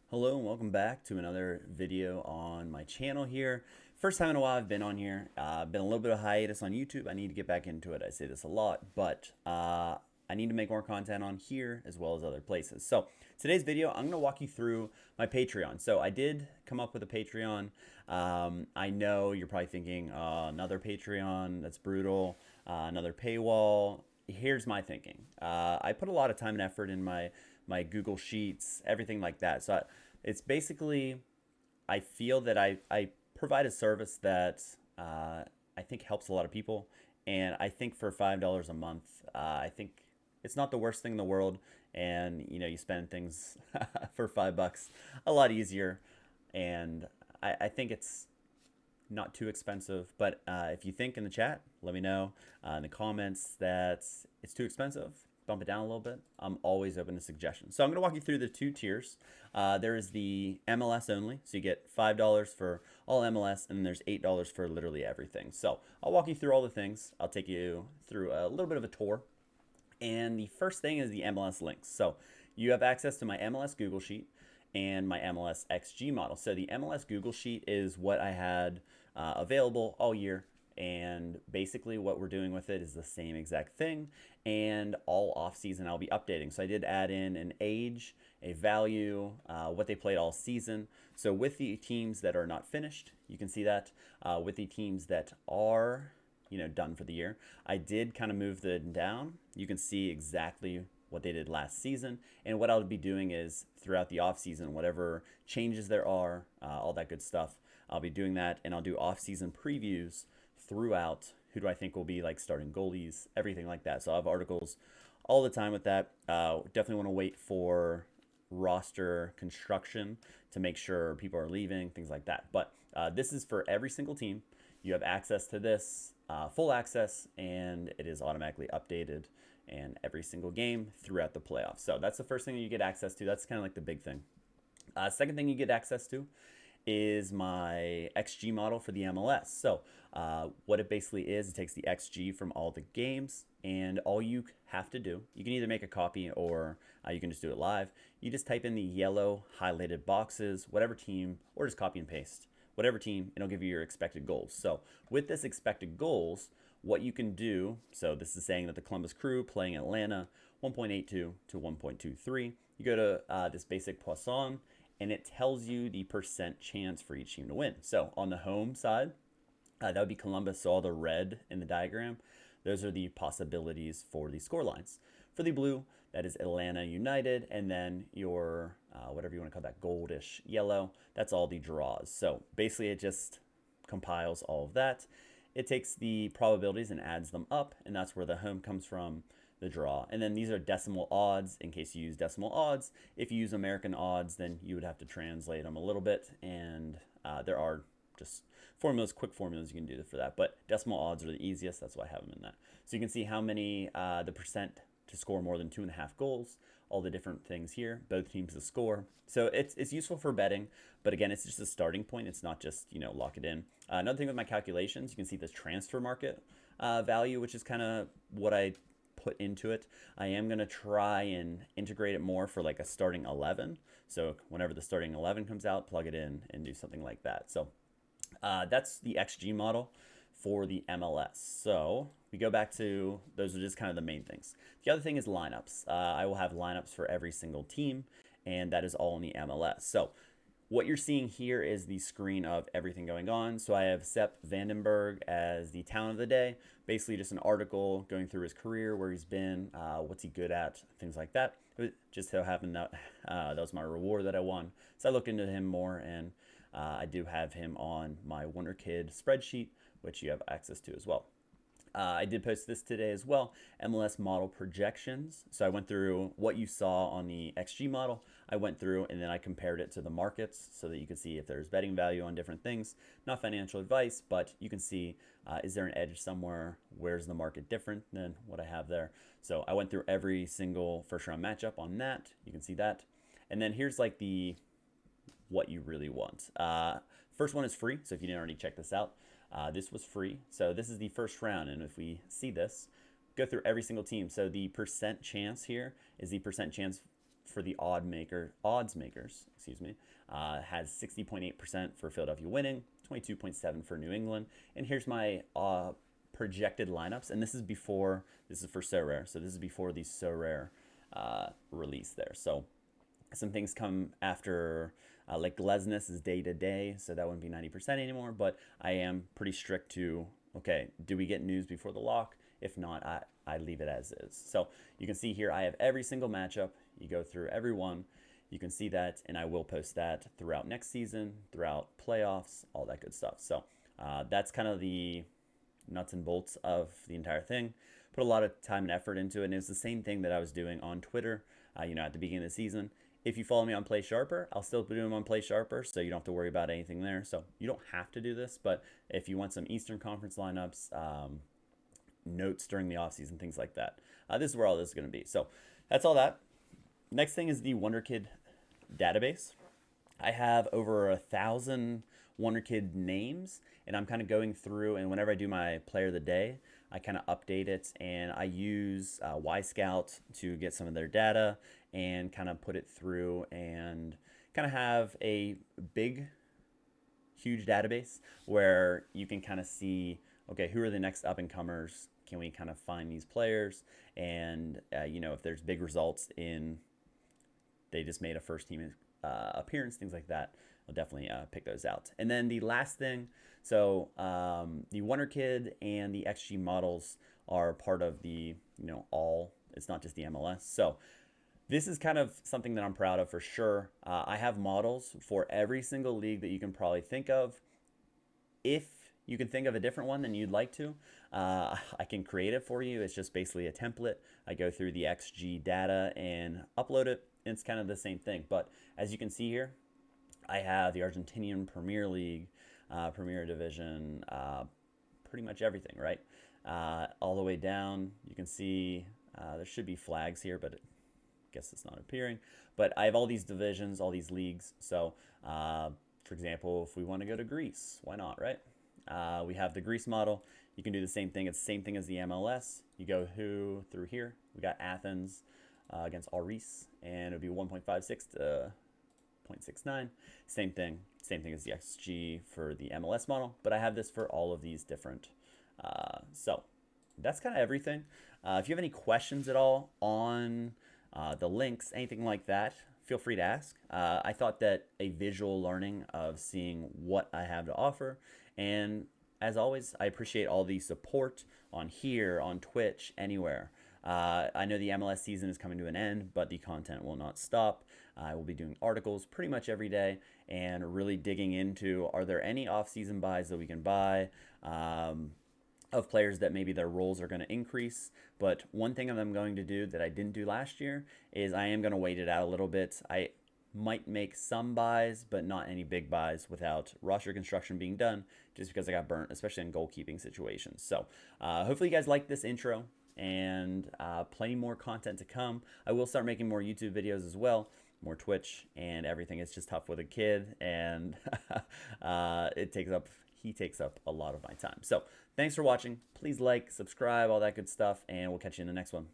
Hello and welcome back to another video on my channel here. First time in a while I've been on here. Been a little bit of hiatus on YouTube. I need to get back into it. I say this a lot, but I need to make more content on here as well as other places. So today's video, I'm going to walk you through my Patreon. So I did come up with a Patreon. I know you're probably thinking, another Patreon, that's brutal, another paywall. Here's my thinking. I put a lot of time and effort in my Google Sheets, everything like that. So it's basically, I feel that I provide a service that I think helps a lot of people. And I think for $5 a month, I think it's not the worst thing in the world. And you spend things for $5 a lot easier. And I think it's not too expensive. But if you think in the chat, let me know in the comments that it's too expensive. Bump it down a little bit. I'm always open to suggestions. So I'm going to walk you through the two tiers. There is the MLS only, so you get $5 for all MLS, and then there's $8 for literally everything. So I'll walk you through all the things. I'll take you through a little bit of a tour. And the first thing is the MLS links. So you have access to my MLS Google Sheet and my MLS XG model. So the MLS Google Sheet is what I had available all year. And basically what we're doing with it is the same exact thing. And all off season I'll be updating. So I did add in an age, a value, what they played all season. So with the teams that are not finished, you can see that. With the teams that are done for the year, I did kind of move them down. You can see exactly what they did last season, and what I'll be doing is throughout the off season, whatever changes there are, all that good stuff, I'll be doing that, and I'll do off season previews throughout. Who do I think will be like starting goalies, everything like that. So I have articles all the time with that. Definitely want to wait for roster construction to make sure people are leaving, things like that. But this is for every single team. You have access to this, full access, and it is automatically updated and every single game throughout the playoffs. So that's the first thing you get access to. That's kind of like the big thing. Second thing you get access to is my XG model for the MLS. So what it basically is, it takes the XG from all the games, and all you have to do, you can either make a copy or you can just do it live. You just type in the yellow highlighted boxes, whatever team, or just copy and paste whatever team, and it'll give you your expected goals. So with this expected goals, what you can do, so this is saying that the Columbus Crew playing Atlanta 1.82 to 1.23. You go to this basic Poisson, and it tells you the percent chance for each team to win. So on the home side, that would be Columbus, so all the red in the diagram. Those are the possibilities for the score lines. For the blue, that is Atlanta United, and then your whatever you want to call that, goldish yellow, that's all the draws. So basically it just compiles all of that. It takes the probabilities and adds them up, and that's where the home comes from, the draw. And then these are decimal odds in case you use decimal odds. If you use American odds, then you would have to translate them a little bit, and there are just formulas, quick formulas you can do for that. But decimal odds are the easiest. That's why I have them in that. So you can see how many, the percent to score more than 2.5 goals, all the different things here, both teams to score. So it's useful for betting, but again, it's just a starting point. It's not just, lock it in. Another thing with my calculations, you can see this transfer market value, which is kind of what I put into it. I am going to try and integrate it more for like a starting 11. So whenever the starting 11 comes out, plug it in and do something like that. So that's the XG model for the MLS. So we go back to, those are just kind of the main things. The other thing is lineups. I will have lineups for every single team, and that is all in the MLS. So what you're seeing here is the screen of everything going on. So I have Sepp Vandenberg as the talent of the day, basically just an article going through his career, where he's been, what's he good at, things like that. It just so happened that that was my reward that I won. So I looked into him more, and I do have him on my Wonder Kid spreadsheet, which you have access to as well. I did post this today as well, MLS model projections. So I went through what you saw on the XG model. I went through and then I compared it to the markets so that you can see if there's betting value on different things. Not financial advice, but you can see, is there an edge somewhere? Where's the market different than what I have there? So I went through every single first round matchup on that. You can see that. And then here's like the what you really want. First one is free, so if you didn't already check this out, this was free. So this is the first round, and if we see this, go through every single team. So the percent chance here is the percent chance for the odds makers, excuse me, has 60.8% for Philadelphia winning, 22.7 for New England. And here's my projected lineups, and this is for Sorare, so this is before the Sorare release there. So some things come after, like Glesnes is day to day, so that wouldn't be 90% anymore, but I am pretty strict to, okay, do we get news before the lock? If not, I leave it as is. So you can see here I have every single matchup. You go through every one, you can see that, and I will post that throughout next season, throughout playoffs, all that good stuff. So that's kind of the nuts and bolts of the entire thing. Put a lot of time and effort into it, and it's the same thing that I was doing on Twitter, at the beginning of the season. If you follow me on Play Sharper, I'll still be doing them on Play Sharper, so you don't have to worry about anything there. So you don't have to do this, but if you want some Eastern Conference lineups, notes during the offseason, things like that, this is where all this is going to be. So that's all that. Next thing is the WonderKid database. I have over 1,000 WonderKid names, and I'm kind of going through, and whenever I do my player of the day, I kind of update it, and I use Yscout to get some of their data and kind of put it through and kind of have a huge database where you can kind of see, okay, who are the next up and comers? Can we kind of find these players? And, if there's big results in, they just made a first team appearance, things like that, I'll definitely pick those out. And then the last thing, so the WonderKid and the XG models are part of the, it's not just the MLS. So this is kind of something that I'm proud of for sure. I have models for every single league that you can probably think of. If you can think of a different one than you'd like to, I can create it for you. It's just basically a template. I go through the XG data and upload it. It's kind of the same thing. But as you can see here, I have the Argentinian Premier League, Premier Division, pretty much everything, right? All the way down, you can see there should be flags here, but I guess it's not appearing. But I have all these divisions, all these leagues. So, for example, if we want to go to Greece, why not, right? We have the Greece model. You can do the same thing. It's the same thing as the MLS. You go through here. We got Athens against Aris, and it would be 1.56 to 0.69. Same thing as the XG for the MLS model, but I have this for all of these different. So that's kind of everything. If you have any questions at all on the links, anything like that, feel free to ask. I thought that a visual learning of seeing what I have to offer, and as always, I appreciate all the support on here, on Twitch, anywhere. I know the MLS season is coming to an end, but the content will not stop. I will be doing articles pretty much every day and really digging into, are there any off-season buys that we can buy of players that maybe their roles are going to increase. But one thing that I'm going to do that I didn't do last year is I am going to wait it out a little bit. I might make some buys, but not any big buys without roster construction being done, just because I got burnt, especially in goalkeeping situations. So hopefully you guys like this intro, and plenty more content to come. I will start making more YouTube videos as well, more Twitch and everything. It's just tough with a kid, and he takes up a lot of my time. So thanks for watching. Please like, subscribe, all that good stuff, and we'll catch you in the next one.